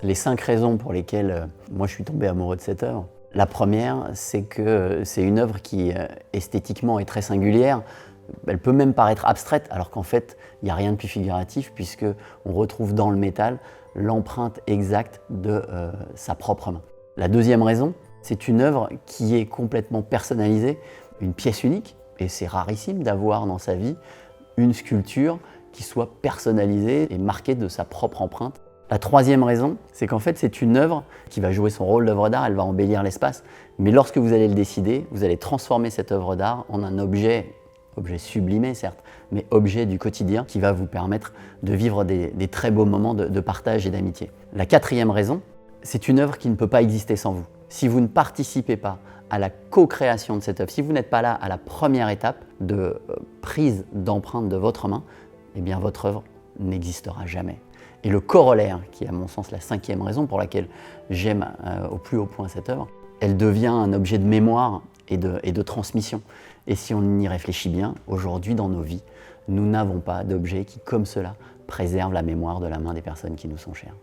Les 5 raisons pour lesquelles moi je suis tombé amoureux de cette œuvre. La première, c'est que c'est une œuvre qui esthétiquement est très singulière. Elle peut même paraître abstraite, alors qu'en fait, il n'y a rien de plus figuratif, puisqu'on retrouve dans le métal l'empreinte exacte de sa propre main. La deuxième raison, c'est une œuvre qui est complètement personnalisée, une pièce unique, et c'est rarissime d'avoir dans sa vie une sculpture qui soit personnalisée et marquée de sa propre empreinte. La troisième raison, c'est qu'en fait, c'est une œuvre qui va jouer son rôle d'œuvre d'art, elle va embellir l'espace, mais lorsque vous allez le décider, vous allez transformer cette œuvre d'art en un objet sublimé certes, mais objet du quotidien qui va vous permettre de vivre des très beaux moments de partage et d'amitié. La quatrième raison, c'est une œuvre qui ne peut pas exister sans vous. Si vous ne participez pas à la co-création de cette œuvre, si vous n'êtes pas là à la première étape de prise d'empreinte de votre main, eh bien votre œuvre n'existera jamais. Et le corollaire, qui est à mon sens la cinquième raison pour laquelle j'aime au plus haut point cette œuvre, elle devient un objet de mémoire et de transmission. Et si on y réfléchit bien, aujourd'hui dans nos vies, nous n'avons pas d'objet qui, comme cela, préserve la mémoire de la main des personnes qui nous sont chères.